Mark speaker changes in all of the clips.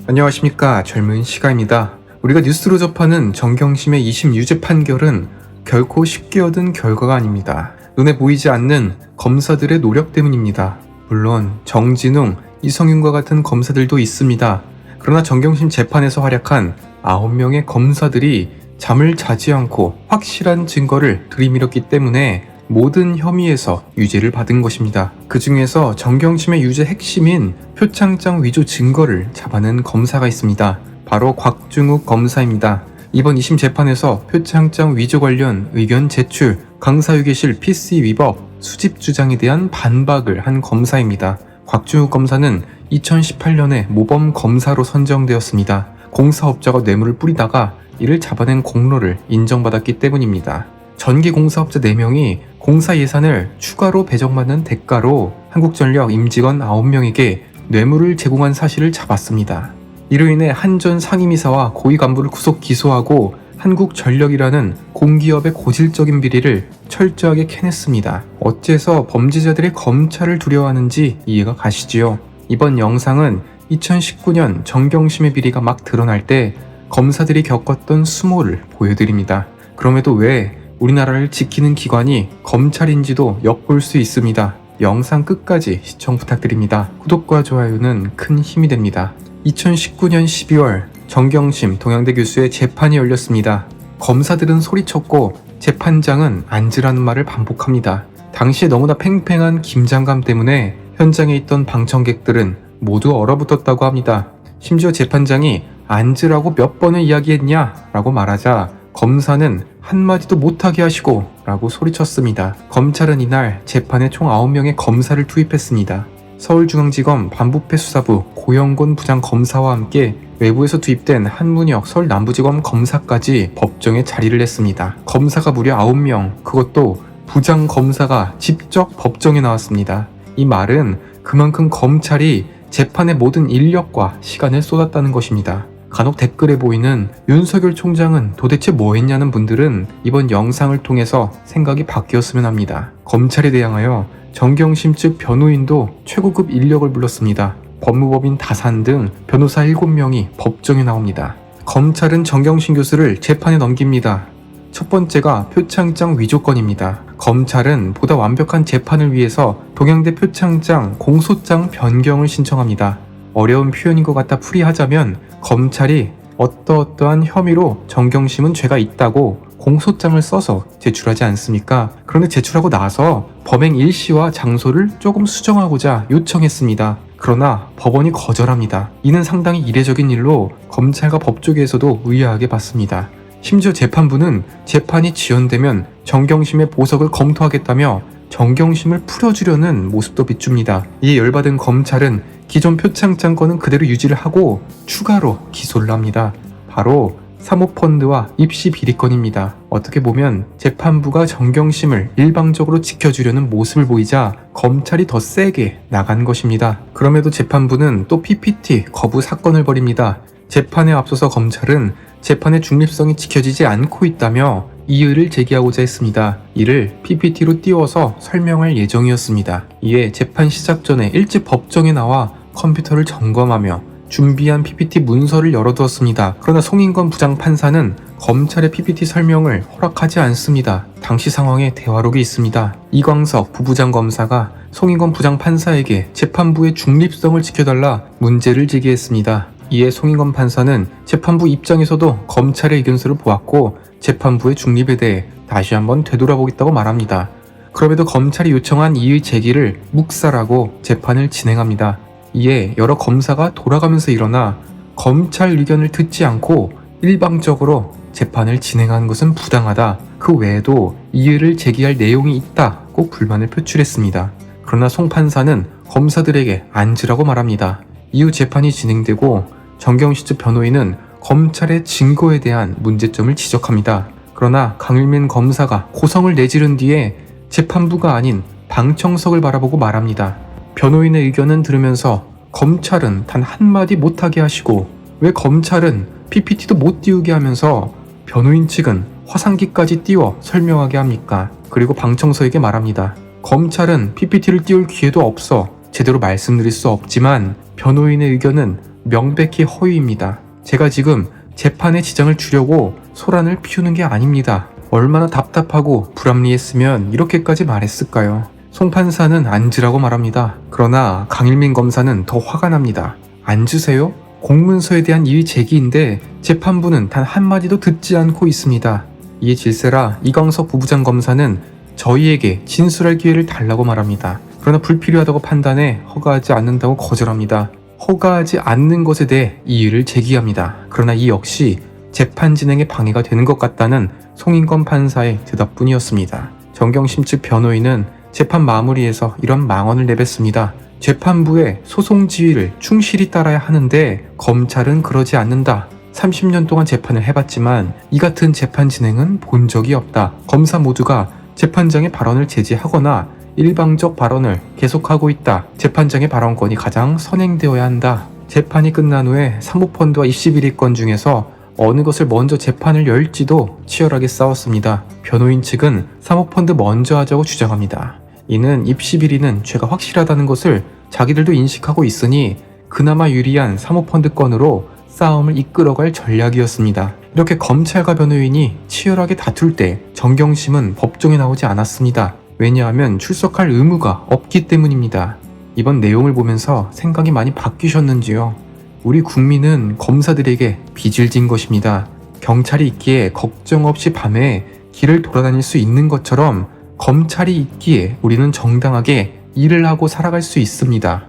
Speaker 1: 안녕하십니까. 젊은 시가입니다. 우리가 뉴스로 접하는 정경심의 2심 유죄 판결은 결코 쉽게 얻은 결과가 아닙니다. 눈에 보이지 않는 검사들의 노력 때문입니다. 물론 정진웅, 이성윤과 같은 검사들도 있습니다. 그러나 정경심 재판에서 활약한 9명의 검사들이 잠을 자지 않고 확실한 증거를 들이밀었기 때문에 모든 혐의에서 유죄를 받은 것입니다. 그 중에서 정경심의 유죄 핵심인 표창장 위조 증거를 잡아낸 검사가 있습니다. 바로 곽중욱 검사입니다. 이번 2심 재판에서 표창장 위조 관련 의견 제출, 강사휴게실 PC 위법, 수집 주장에 대한 반박을 한 검사입니다. 곽중욱 검사는 2018년에 모범 검사로 선정되었습니다. 공사업자가 뇌물을 뿌리다가 이를 잡아낸 공로를 인정받았기 때문입니다. 전기 공사업자 4명이 공사 예산을 추가로 배정받는 대가로 한국전력 임직원 9명에게 뇌물을 제공한 사실을 잡았습니다. 이로 인해 한전 상임이사와 고위 간부를 구속 기소하고 한국전력이라는 공기업의 고질적인 비리를 철저하게 캐냈습니다. 어째서 범죄자들이 검찰을 두려워하는지 이해가 가시지요? 이번 영상은 2019년 정경심의 비리가 막 드러날 때 검사들이 겪었던 수모를 보여드립니다. 그럼에도 왜 우리나라를 지키는 기관이 검찰인지도 엿볼 수 있습니다. 영상 끝까지 시청 부탁드립니다. 구독과 좋아요는 큰 힘이 됩니다. 2019년 12월 정경심 동양대 교수의 재판이 열렸습니다. 검사들은 소리쳤고 재판장은 앉으라는 말을 반복합니다. 당시에 너무나 팽팽한 긴장감 때문에 현장에 있던 방청객들은 모두 얼어붙었다고 합니다. 심지어 재판장이 앉으라고 몇 번을 이야기했냐? 라고 말하자 검사는 한마디도 못하게 하시고 라고 소리쳤습니다. 검찰은 이날 재판에 총 9명의 검사를 투입했습니다. 서울중앙지검 반부패 수사부 고영곤 부장검사와 함께 외부에서 투입된 한문혁 서울남부지검 검사까지 법정에 자리를 했습니다. 검사가 무려 9명, 그것도 부장검사가 직접 법정에 나왔습니다. 이 말은 그만큼 검찰이 재판의 모든 인력과 시간을 쏟았다는 것입니다. 간혹 댓글에 보이는 윤석열 총장은 도대체 뭐 했냐는 분들은 이번 영상을 통해서 생각이 바뀌었으면 합니다. 검찰에 대항하여 정경심 측 변호인도 최고급 인력을 불렀습니다. 법무법인 다산 등 변호사 7명이 법정에 나옵니다. 검찰은 정경심 교수를 재판에 넘깁니다. 첫 번째가 표창장 위조건입니다. 검찰은 보다 완벽한 재판을 위해서 동양대 표창장 공소장 변경을 신청합니다. 어려운 표현인 것 같아 풀이하자면 검찰이 어떠한 혐의로 정경심은 죄가 있다고 공소장을 써서 제출하지 않습니까? 그런데 제출하고 나서 범행 일시와 장소를 조금 수정하고자 요청했습니다. 그러나 법원이 거절합니다. 이는 상당히 이례적인 일로 검찰과 법조계에서도 의아하게 봤습니다. 심지어 재판부는 재판이 지연되면 정경심의 보석을 검토하겠다며 정경심을 풀어주려는 모습도 비춥니다. 이에 열받은 검찰은 기존 표창장 건은 그대로 유지를 하고 추가로 기소를 합니다. 바로 사모펀드와 입시 비리건입니다. 어떻게 보면 재판부가 정경심을 일방적으로 지켜주려는 모습을 보이자 검찰이 더 세게 나간 것입니다. 그럼에도 재판부는 또 PPT 거부 사건을 벌입니다. 재판에 앞서서 검찰은 재판의 중립성이 지켜지지 않고 있다며 이의를 제기하고자 했습니다. 이를 PPT로 띄워서 설명할 예정이었습니다. 이에 재판 시작 전에 일찍 법정에 나와 컴퓨터를 점검하며 준비한 PPT 문서를 열어두었습니다. 그러나 송인건 부장판사는 검찰의 PPT 설명을 허락하지 않습니다. 당시 상황에 대화록이 있습니다. 이광석 부부장 검사가 송인건 부장판사에게 재판부의 중립성을 지켜달라 문제를 제기했습니다. 이에 송인건 판사는 재판부 입장에서도 검찰의 의견서를 보았고 재판부의 중립에 대해 다시 한번 되돌아보겠다고 말합니다. 그럼에도 검찰이 요청한 이의 제기를 묵살하고 재판을 진행합니다. 이에 여러 검사가 돌아가면서 일어나 검찰 의견을 듣지 않고 일방적으로 재판을 진행하는 것은 부당하다. 그 외에도 이의를 제기할 내용이 있다고 불만을 표출했습니다. 그러나 송 판사는 검사들에게 앉으라고 말합니다. 이후 재판이 진행되고 정경심 측 변호인은 검찰의 증거에 대한 문제점을 지적합니다. 그러나 강일민 검사가 고성을 내지른 뒤에 재판부가 아닌 방청석을 바라보고 말합니다. 변호인의 의견은 들으면서 검찰은 단 한마디 못하게 하시고 왜 검찰은 PPT도 못 띄우게 하면서 변호인 측은 화상기까지 띄워 설명하게 합니까? 그리고 방청석에게 말합니다. 검찰은 PPT를 띄울 기회도 없어 제대로 말씀드릴 수 없지만 변호인의 의견은 명백히 허위입니다. 제가 지금 재판에 지장을 주려고 소란을 피우는 게 아닙니다. 얼마나 답답하고 불합리했으면 이렇게까지 말했을까요? 송 판사는 앉으라고 말합니다. 그러나 강일민 검사는 더 화가 납니다. 앉으세요? 공문서에 대한 이의 제기인데 재판부는 단 한마디도 듣지 않고 있습니다. 이에 질세라 이광석 부부장 검사는 저희에게 진술할 기회를 달라고 말합니다. 그러나 불필요하다고 판단해 허가하지 않는다고 거절합니다. 허가하지 않는 것에 대해 이의를 제기합니다. 그러나 이 역시 재판 진행에 방해가 되는 것 같다는 송인권 판사의 대답뿐이었습니다. 정경심 측 변호인은 재판 마무리에서 이런 망언을 내뱉습니다. 재판부의 소송 지휘를 충실히 따라야 하는데 검찰은 그러지 않는다. 30년 동안 재판을 해봤지만 이 같은 재판 진행은 본 적이 없다. 검사 모두가 재판장의 발언을 제지하거나 일방적 발언을 계속하고 있다. 재판장의 발언권이 가장 선행되어야 한다. 재판이 끝난 후에 사모펀드와 입시비리건 중에서 어느 것을 먼저 재판을 열지도 치열하게 싸웠습니다. 변호인 측은 사모펀드 먼저 하자고 주장합니다. 이는 입시비리는 죄가 확실하다는 것을 자기들도 인식하고 있으니 그나마 유리한 사모펀드 건으로 싸움을 이끌어갈 전략이었습니다. 이렇게 검찰과 변호인이 치열하게 다툴 때 정경심은 법정에 나오지 않았습니다. 왜냐하면 출석할 의무가 없기 때문입니다. 이번 내용을 보면서 생각이 많이 바뀌셨는지요? 우리 국민은 검사들에게 빚을 진 것입니다. 경찰이 있기에 걱정 없이 밤에 길을 돌아다닐 수 있는 것처럼 검찰이 있기에 우리는 정당하게 일을 하고 살아갈 수 있습니다.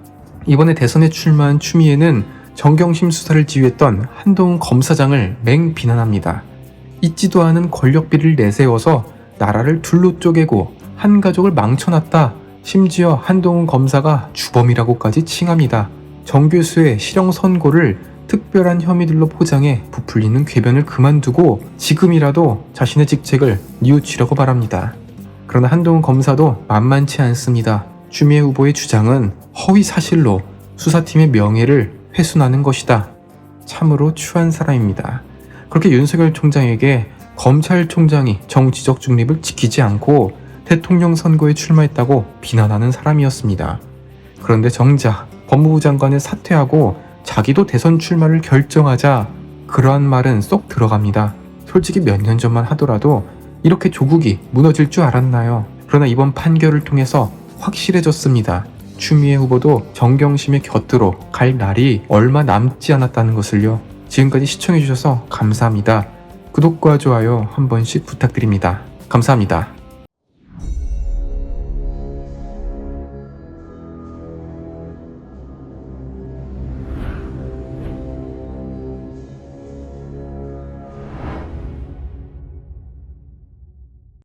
Speaker 1: 이번에 대선에 출마한 추미애는 정경심 수사를 지휘했던 한동훈 검사장을 맹비난합니다. 있지도 않은 권력비를 내세워서 나라를 둘로 쪼개고 한 가족을 망쳐놨다. 심지어 한동훈 검사가 주범이라고까지 칭합니다. 정 교수의 실형 선고를 특별한 혐의들로 포장해 부풀리는 궤변을 그만두고 지금이라도 자신의 직책을 뉘우치려고 바랍니다. 그러나 한동훈 검사도 만만치 않습니다. 추미애 후보의 주장은 허위 사실로 수사팀의 명예를 훼손하는 것이다. 참으로 추한 사람입니다. 그렇게 윤석열 총장에게 검찰총장이 정치적 중립을 지키지 않고 대통령 선거에 출마했다고 비난하는 사람이었습니다. 그런데 정작 법무부 장관을 사퇴하고 자기도 대선 출마를 결정하자 그러한 말은 쏙 들어갑니다. 솔직히 몇 년 전만 하더라도 이렇게 조국이 무너질 줄 알았나요? 그러나 이번 판결을 통해서 확실해졌습니다. 추미애 후보도 정경심의 곁으로 갈 날이 얼마 남지 않았다는 것을요. 지금까지 시청해주셔서 감사합니다. 구독과 좋아요 한 번씩 부탁드립니다. 감사합니다.